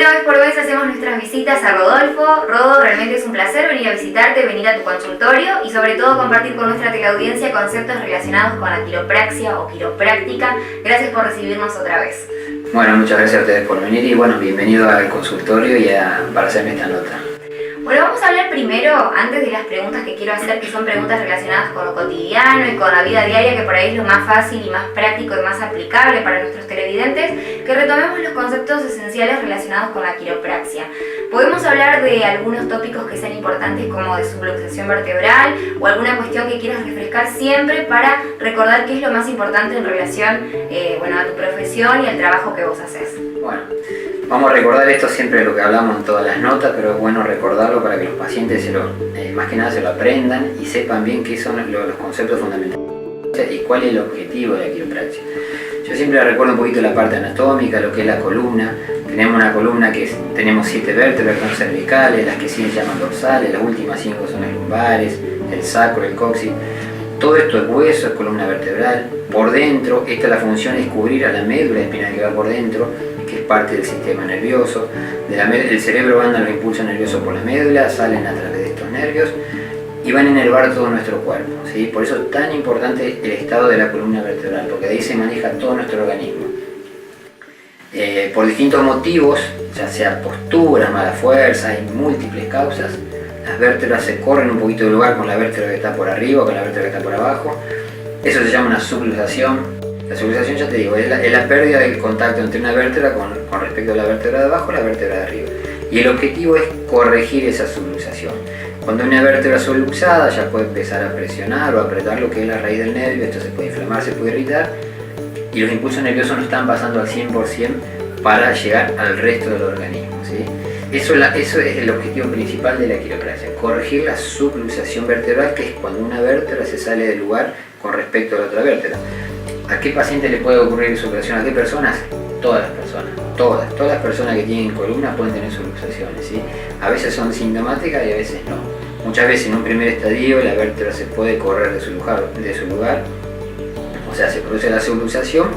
Una vez por mes hacemos nuestras visitas a Rodolfo. Rodo, realmente es un placer venir a visitarte, venir a tu consultorio y sobre todo compartir con nuestra teleaudiencia conceptos relacionados con la quiropraxia o quiropráctica. Gracias por recibirnos otra vez. Bueno, muchas gracias a ustedes por venir y bueno, bienvenido al consultorio y para hacerme esta nota. Bueno, vamos a hablar primero, antes de las preguntas que quiero hacer, que son preguntas relacionadas con lo cotidiano y con la vida diaria, que por ahí es lo más fácil y más práctico y más aplicable para nuestros televidentes, que retomemos los conceptos esenciales relacionados con la quiropraxia. Podemos hablar de algunos tópicos que sean importantes como de subluxación vertebral o alguna cuestión que quieras refrescar siempre para recordar qué es lo más importante en relación a tu profesión y al trabajo que vos haces. Bueno, vamos a recordar esto siempre lo que hablamos en todas las notas, pero es bueno recordarlo para que los pacientes más que nada se lo aprendan y sepan bien qué son los conceptos fundamentales y cuál es el objetivo de la quiropraxia. Yo siempre recuerdo un poquito la parte anatómica, lo que es la columna. Tenemos una columna tenemos 7 vértebras que son cervicales, las que sí se llaman dorsales, las últimas 5 son las lumbares, el sacro, el coxis. Todo esto es hueso, es columna vertebral. Por dentro, la función es cubrir a la médula espinal que va por dentro, que es parte del sistema nervioso. El cerebro manda los impulsos nerviosos por la médula, salen a través de estos nervios y van a inervar todo nuestro cuerpo, ¿sí? Por eso es tan importante el estado de la columna vertebral, porque de ahí se maneja todo nuestro organismo. Por distintos motivos, ya sea postura, mala fuerza, hay múltiples causas, las vértebras se corren un poquito de lugar con la vértebra que está por arriba o con la vértebra que está por abajo. Eso se llama una subluxación. La subluxación, ya te digo, es la pérdida del contacto entre una vértebra con respecto a la vértebra de abajo y la vértebra de arriba. Y el objetivo es corregir esa subluxación. Cuando una vértebra subluxada ya puede empezar a presionar o apretar lo que es la raíz del nervio, esto se puede inflamar, se puede irritar y los impulsos nerviosos no están pasando al 100% para llegar al resto del organismo, ¿sí? Eso es el objetivo principal de la quiropraxia, corregir la subluxación vertebral, que es cuando una vértebra se sale del lugar con respecto a la otra vértebra. ¿A qué paciente le puede ocurrir subluxación? ¿A qué personas? Todas las personas. Todas las personas que tienen columna pueden tener subluxaciones, ¿sí? A veces son sintomáticas y a veces no. Muchas veces en un primer estadio la vértebra se puede correr de su lugar, o sea, se produce la subluxación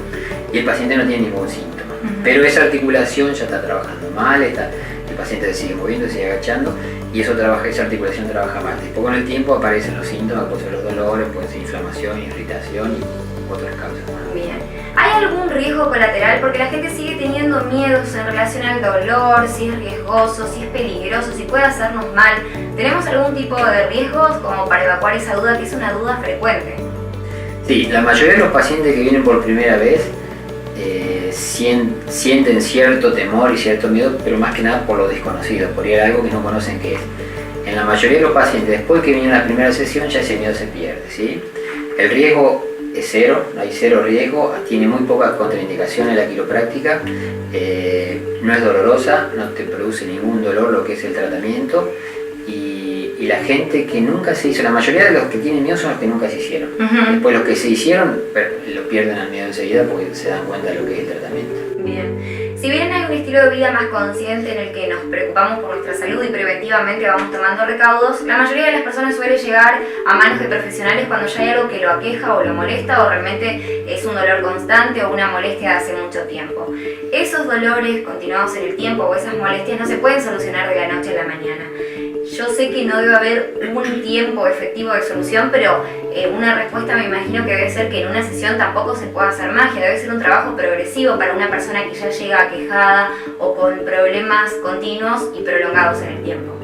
y el paciente no tiene ningún síntoma. Pero esa articulación ya está trabajando mal, el paciente se sigue moviendo, se sigue agachando y esa articulación trabaja mal. Después con el tiempo aparecen los síntomas, pueden ser los dolores, puede ser inflamación, irritación y otras causas. Bien. ¿Hay algún riesgo colateral? Porque la gente sigue teniendo miedos en relación al dolor, si es riesgoso, si es peligroso, si puede hacernos mal. ¿Tenemos algún tipo de riesgos como para evacuar esa duda, que es una duda frecuente? Sí, la mayoría de los pacientes que vienen por primera vez sienten cierto temor y cierto miedo, pero más que nada por lo desconocido, por ir a algo que no conocen qué es. En la mayoría de los pacientes, después que viene la primera sesión, ya ese miedo se pierde, ¿sí? El riesgo es cero, no hay cero riesgo, tiene muy pocas contraindicaciones la quiropráctica, no es dolorosa, no te produce ningún dolor lo que es el tratamiento y la gente que nunca se hizo, la mayoría de los que tienen miedo son los que nunca se hicieron. Después los que se hicieron lo pierden al miedo enseguida porque se dan cuenta de lo que es el tratamiento. Bien. Si bien hay un estilo de vida más consciente en el que nos preocupamos por nuestra salud y preventivamente vamos tomando recaudos, la mayoría de las personas suele llegar a manos de profesionales cuando ya hay algo que lo aqueja o lo molesta o realmente es un dolor constante o una molestia de hace mucho tiempo. Esos dolores continuados en el tiempo o esas molestias no se pueden solucionar de la noche a la mañana. Yo sé que no debe haber un tiempo efectivo de solución, pero una respuesta me imagino que debe ser que en una sesión tampoco se puede hacer magia, debe ser un trabajo progresivo para una persona que ya llega aquejada o con problemas continuos y prolongados en el tiempo.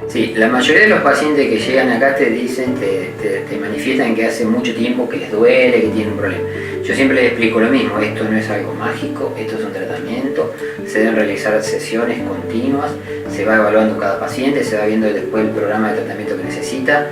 Sí, la mayoría de los pacientes que llegan acá te manifiestan que hace mucho tiempo que les duele, que tienen un problema. Yo siempre les explico lo mismo, esto no es algo mágico, esto es un tratamiento, se deben realizar sesiones continuas, se va evaluando cada paciente, se va viendo después el programa de tratamiento que necesita.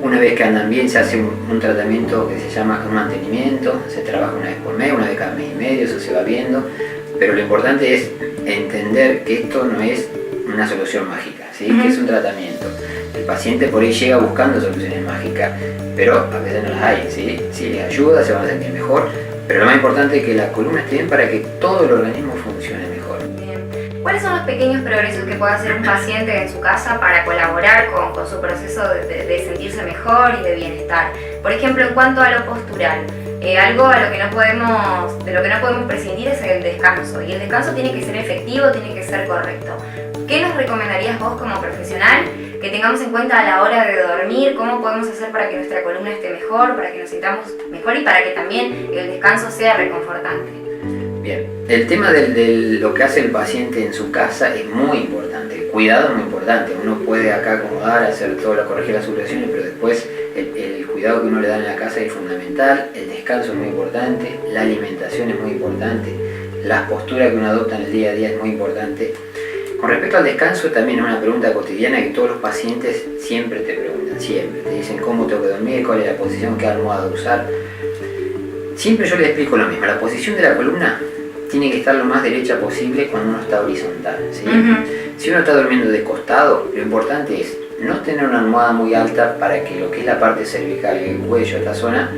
Una vez que andan bien se hace un tratamiento que se llama un mantenimiento, se trabaja una vez por mes, una vez cada mes y medio, eso se va viendo, pero lo importante es entender que esto no es una solución mágica, ¿sí? Que es un tratamiento. El paciente por ahí llega buscando soluciones mágicas, pero a veces no las hay, ¿sí? Si les ayuda se van a sentir mejor, pero lo más importante es que la columna esté bien para que todo el organismo funcione mejor. Bien. ¿Cuáles son los pequeños progresos que puede hacer un paciente en su casa para colaborar con su proceso de sentirse mejor y de bienestar? Por ejemplo, en cuanto a lo postural, Algo a lo que no podemos, de lo que no podemos prescindir es el descanso. Y el descanso tiene que ser efectivo, tiene que ser correcto. ¿Qué nos recomendarías vos como profesional que tengamos en cuenta a la hora de dormir? ¿Cómo podemos hacer para que nuestra columna esté mejor, para que nos sintamos mejor y para que también el descanso sea reconfortante? Bien, el tema de lo que hace el paciente en su casa es muy importante. El cuidado es muy importante. Uno puede acá acomodar, hacer todo, corregir las sublimaciones, pero después el cuidado que uno le da en la casa es fundamental. El descanso es muy importante, la alimentación es muy importante, la postura que uno adopta en el día a día es muy importante. Con respecto al descanso, también es una pregunta cotidiana que todos los pacientes siempre te preguntan, siempre. Te dicen cómo tengo que dormir, cuál es la posición, qué almohada usar. Siempre yo les explico lo mismo. La posición de la columna tiene que estar lo más derecha posible cuando uno está horizontal, ¿sí? Si uno está durmiendo de costado, lo importante es no tener una almohada muy alta para que lo que es la parte cervical y el cuello, esta zona,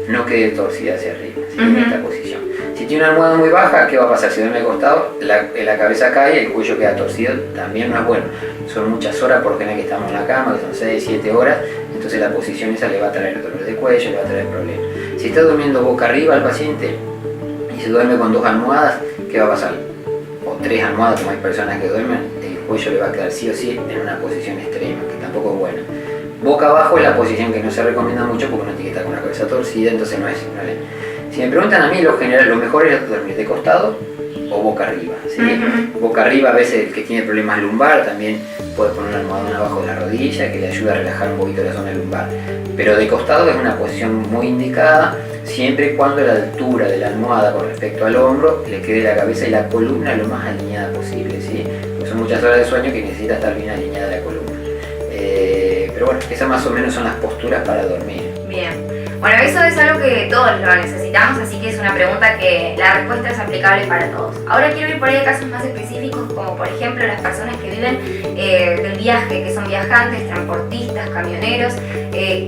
no quede torcida hacia arriba, ¿sí? En esta posición. Si tiene una almohada muy baja, ¿qué va a pasar? Si duerme de costado, la cabeza cae y el cuello queda torcido, también no es bueno. Son muchas horas por tener que estamos en la cama, que son 6, 7 horas, entonces la posición esa le va a traer dolor de cuello, le va a traer problemas. Si está durmiendo boca arriba al paciente y se duerme con 2 almohadas, ¿qué va a pasar? O 3 almohadas, como hay personas que duermen, el cuello le va a quedar sí o sí en una posición extrema, que tampoco es buena. Boca abajo es la posición que no se recomienda mucho porque uno tiene que estar con la cabeza torcida, entonces no es, ¿vale? Si me preguntan a mí, lo general, lo mejor es dormir de costado o boca arriba, ¿sí? Boca arriba, a veces el que tiene problemas lumbar también puede poner una almohadón abajo de la rodilla que le ayuda a relajar un poquito la zona lumbar. Pero de costado es una posición muy indicada siempre y cuando la altura de la almohada con respecto al hombro le quede la cabeza y la columna lo más alineada posible, ¿sí? Porque son muchas horas de sueño que necesita estar bien alineada la columna. Pero bueno, esas más o menos son las posturas para dormir. Bien. Bueno, eso es algo que todos lo necesitamos, así que es una pregunta que la respuesta es aplicable para todos. Ahora quiero ir por ahí a casos más específicos, como por ejemplo las personas que viven del viaje, que son viajantes, transportistas, camioneros.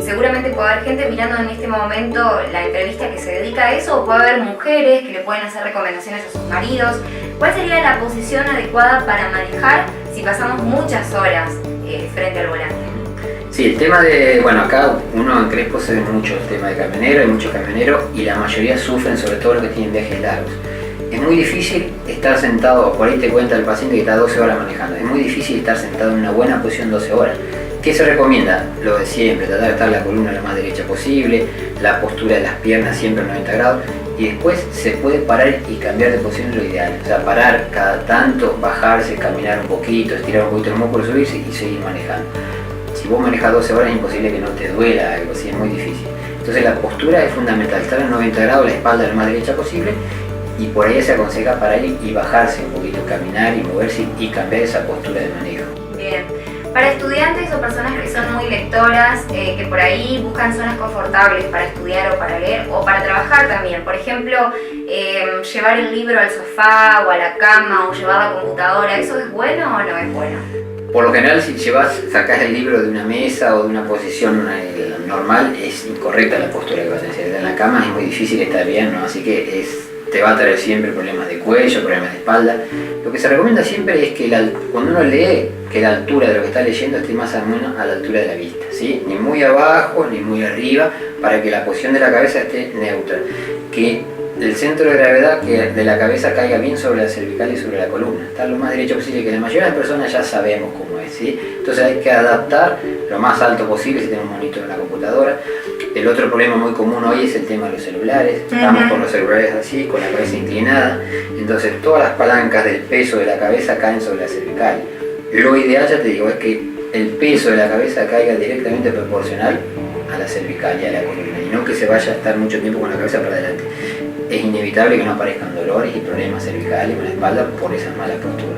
Seguramente puede haber gente mirando en este momento la entrevista que se dedica a eso, o puede haber mujeres que le pueden hacer recomendaciones a sus maridos. ¿Cuál sería la posición adecuada para manejar si pasamos muchas horas frente al volante? Sí, el tema de, bueno, acá uno en Crespo se ve mucho el tema de camionero, hay muchos camioneros y la mayoría sufren, sobre todo los que tienen viajes largos. Es muy difícil estar sentado, por ahí te cuenta el paciente que está 12 horas manejando, es muy difícil estar sentado en una buena posición 12 horas. ¿Qué se recomienda? Lo de siempre, tratar de estar la columna lo más derecha posible, la postura de las piernas siempre a 90 grados y después se puede parar y cambiar de posición, lo ideal. O sea, parar cada tanto, bajarse, caminar un poquito, estirar un poquito el músculo, subirse y seguir manejando. Si vos manejas 12 horas es imposible que no te duela algo así, es muy difícil. Entonces la postura es fundamental, estar a 90 grados, la espalda lo más derecha posible y por ahí se aconseja parar y bajarse un poquito, caminar y moverse y cambiar esa postura de manejo. Bien. Para estudiantes o personas que son muy lectoras, que por ahí buscan zonas confortables para estudiar o para leer o para trabajar también, por ejemplo, llevar el libro al sofá o a la cama o llevar la computadora, ¿eso es bueno o no es bueno? Por lo general, si sacás el libro de una mesa o de una posición normal, es incorrecta la postura que vas a hacer. En la cama es muy difícil estar bien, ¿no? Así que te va a traer siempre problemas de cuello, problemas de espalda. Lo que se recomienda siempre es que cuando uno lee, que la altura de lo que está leyendo esté más o menos a la altura de la vista, ¿sí? Ni muy abajo, ni muy arriba, para que la posición de la cabeza esté neutra. Que el centro de gravedad de la cabeza caiga bien sobre la cervical y sobre la columna, estar lo más derecho posible, que la mayoría de las personas ya sabemos cómo es, ¿sí? Entonces hay que adaptar lo más alto posible si tenemos un monitor en la computadora. El otro problema muy común hoy es el tema de los celulares, estamos con los celulares así, con la cabeza inclinada, entonces todas las palancas del peso de la cabeza caen sobre la cervical. Lo ideal, ya te digo, es que el peso de la cabeza caiga directamente proporcional a la cervical y a la columna, y no que se vaya a estar mucho tiempo con la cabeza para adelante. Es inevitable que no aparezcan dolores y problemas cervicales en la espalda por esa mala postura.